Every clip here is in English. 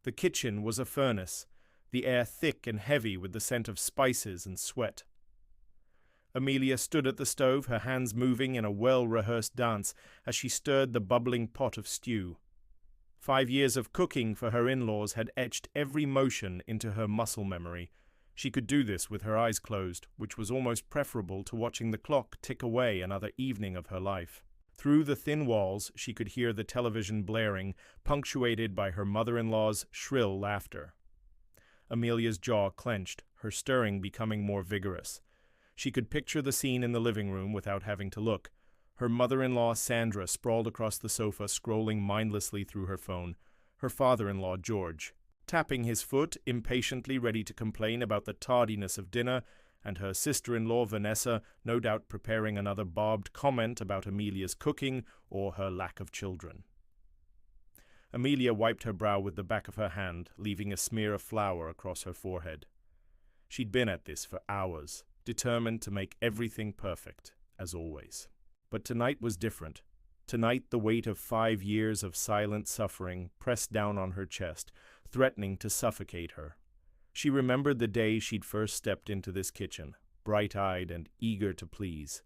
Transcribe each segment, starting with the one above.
The kitchen was a furnace, the air thick and heavy with the scent of spices and sweat. Amelia stood at the stove, her hands moving in a well-rehearsed dance as she stirred the bubbling pot of stew. 5 years of cooking for her in-laws had etched every motion into her muscle memory. She could do this with her eyes closed, which was almost preferable to watching the clock tick away another evening of her life. Through the thin walls, she could hear the television blaring, punctuated by her mother-in-law's shrill laughter. Amelia's jaw clenched, her stirring becoming more vigorous. She could picture the scene in the living room without having to look. Her mother-in-law, Sandra, sprawled across the sofa, scrolling mindlessly through her phone. Her father-in-law, George, tapping his foot, impatiently ready to complain about the tardiness of dinner, and her sister-in-law, Vanessa, no doubt preparing another barbed comment about Amelia's cooking or her lack of children. Amelia wiped her brow with the back of her hand, leaving a smear of flour across her forehead. She'd been at this for hours, determined to make everything perfect, as always. But tonight was different. Tonight the weight of 5 years of silent suffering pressed down on her chest, threatening to suffocate her. She remembered the day she'd first stepped into this kitchen, bright-eyed and eager to please.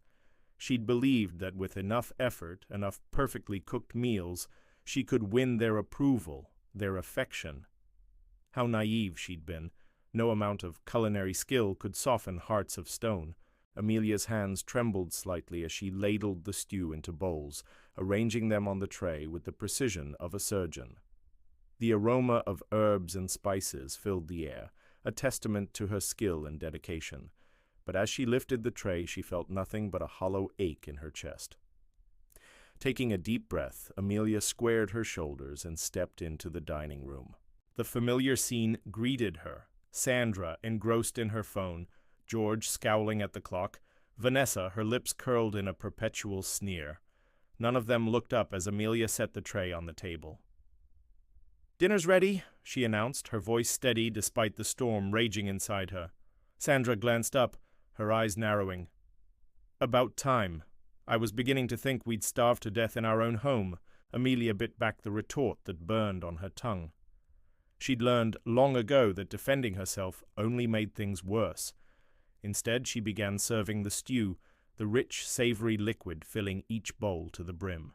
She'd believed that with enough effort, enough perfectly cooked meals, she could win their approval, their affection. How naive she'd been. No amount of culinary skill could soften hearts of stone. Amelia's hands trembled slightly as she ladled the stew into bowls, arranging them on the tray with the precision of a surgeon. The aroma of herbs and spices filled the air, a testament to her skill and dedication. But as she lifted the tray, she felt nothing but a hollow ache in her chest. Taking a deep breath, Amelia squared her shoulders and stepped into the dining room. The familiar scene greeted her. Sandra, engrossed in her phone, George scowling at the clock, Vanessa, her lips curled in a perpetual sneer. None of them looked up as Amelia set the tray on the table. "Dinner's ready," she announced, her voice steady despite the storm raging inside her. Sandra glanced up, her eyes narrowing. "About time. I was beginning to think we'd starve to death in our own home." Amelia bit back the retort that burned on her tongue. She'd learned long ago that defending herself only made things worse. Instead, she began serving the stew, the rich, savory liquid filling each bowl to the brim.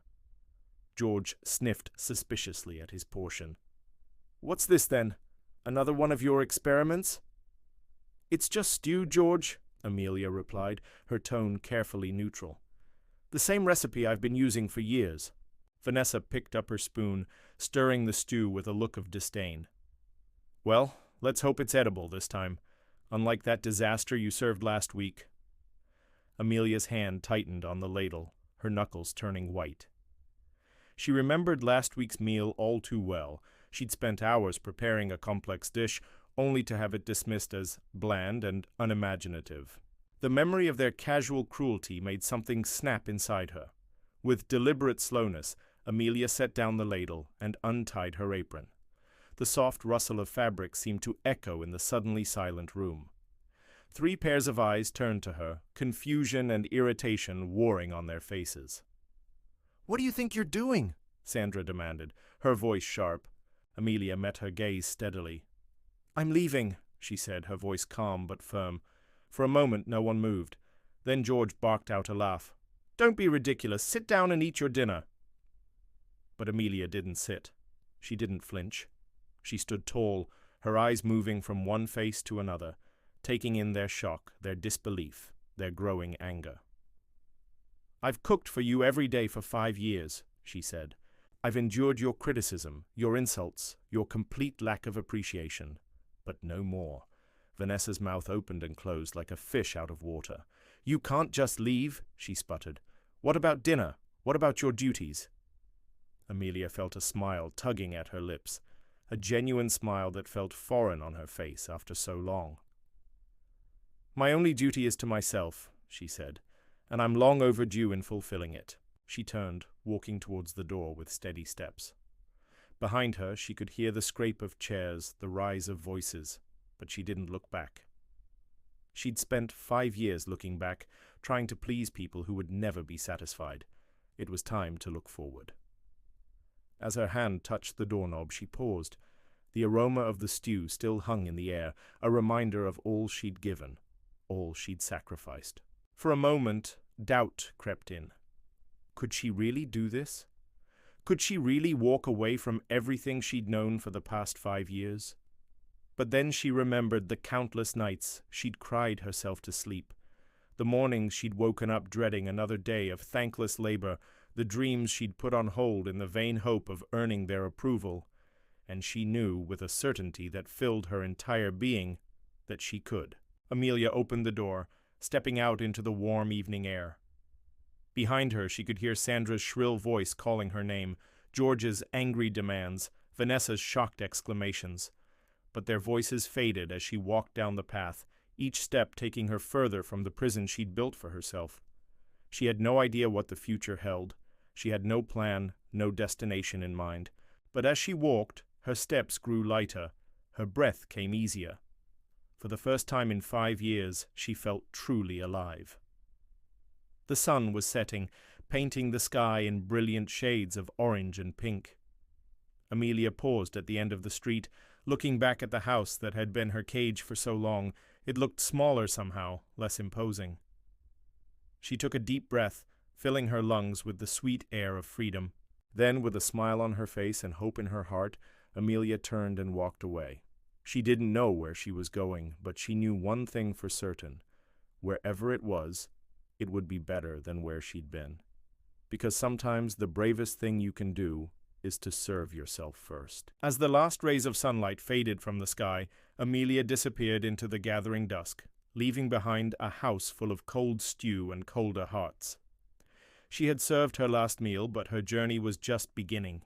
George sniffed suspiciously at his portion. "What's this, then? Another one of your experiments?" "It's just stew, George," Amelia replied, her tone carefully neutral. "The same recipe I've been using for years." Vanessa picked up her spoon, stirring the stew with a look of disdain. "Well, let's hope it's edible this time, unlike that disaster you served last week." Amelia's hand tightened on the ladle, her knuckles turning white. She remembered last week's meal all too well. She'd spent hours preparing a complex dish, only to have it dismissed as bland and unimaginative. The memory of their casual cruelty made something snap inside her. With deliberate slowness, Amelia set down the ladle and untied her apron. The soft rustle of fabric seemed to echo in the suddenly silent room. 3 pairs of eyes turned to her, confusion and irritation warring on their faces. "What do you think you're doing?" Sandra demanded, her voice sharp. Amelia met her gaze steadily. "I'm leaving," she said, her voice calm but firm. For a moment no one moved. Then George barked out a laugh. "Don't be ridiculous. Sit down and eat your dinner." But Amelia didn't sit. She didn't flinch. She stood tall, her eyes moving from one face to another, taking in their shock, their disbelief, their growing anger. "I've cooked for you every day for 5 years," she said. "I've endured your criticism, your insults, your complete lack of appreciation. But no more." Vanessa's mouth opened and closed like a fish out of water. "You can't just leave," she sputtered. "What about dinner? What about your duties?" Amelia felt a smile tugging at her lips, a genuine smile that felt foreign on her face after so long. "My only duty is to myself," she said, "and I'm long overdue in fulfilling it." She turned, walking towards the door with steady steps. Behind her, she could hear the scrape of chairs, the rise of voices, but she didn't look back. She'd spent 5 years looking back, trying to please people who would never be satisfied. It was time to look forward. As her hand touched the doorknob, she paused. The aroma of the stew still hung in the air, a reminder of all she'd given, all she'd sacrificed. For a moment, doubt crept in. Could she really do this? Could she really walk away from everything she'd known for the past 5 years? But then she remembered the countless nights she'd cried herself to sleep, the mornings she'd woken up dreading another day of thankless labor, the dreams she'd put on hold in the vain hope of earning their approval, and she knew with a certainty that filled her entire being that she could. Amelia opened the door, stepping out into the warm evening air. Behind her she could hear Sandra's shrill voice calling her name, George's angry demands, Vanessa's shocked exclamations. But their voices faded as she walked down the path, each step taking her further from the prison she'd built for herself. She had no idea what the future held. She had no plan, no destination in mind. But as she walked, her steps grew lighter, her breath came easier. For the first time in 5 years, she felt truly alive. The sun was setting, painting the sky in brilliant shades of orange and pink. Amelia paused at the end of the street, looking back at the house that had been her cage for so long. It looked smaller somehow, less imposing. She took a deep breath, filling her lungs with the sweet air of freedom. Then, with a smile on her face and hope in her heart, Amelia turned and walked away. She didn't know where she was going, but she knew one thing for certain. Wherever it was, it would be better than where she'd been. Because sometimes the bravest thing you can do is to serve yourself first. As the last rays of sunlight faded from the sky, Amelia disappeared into the gathering dusk, leaving behind a house full of cold stew and colder hearts. She had served her last meal, but her journey was just beginning.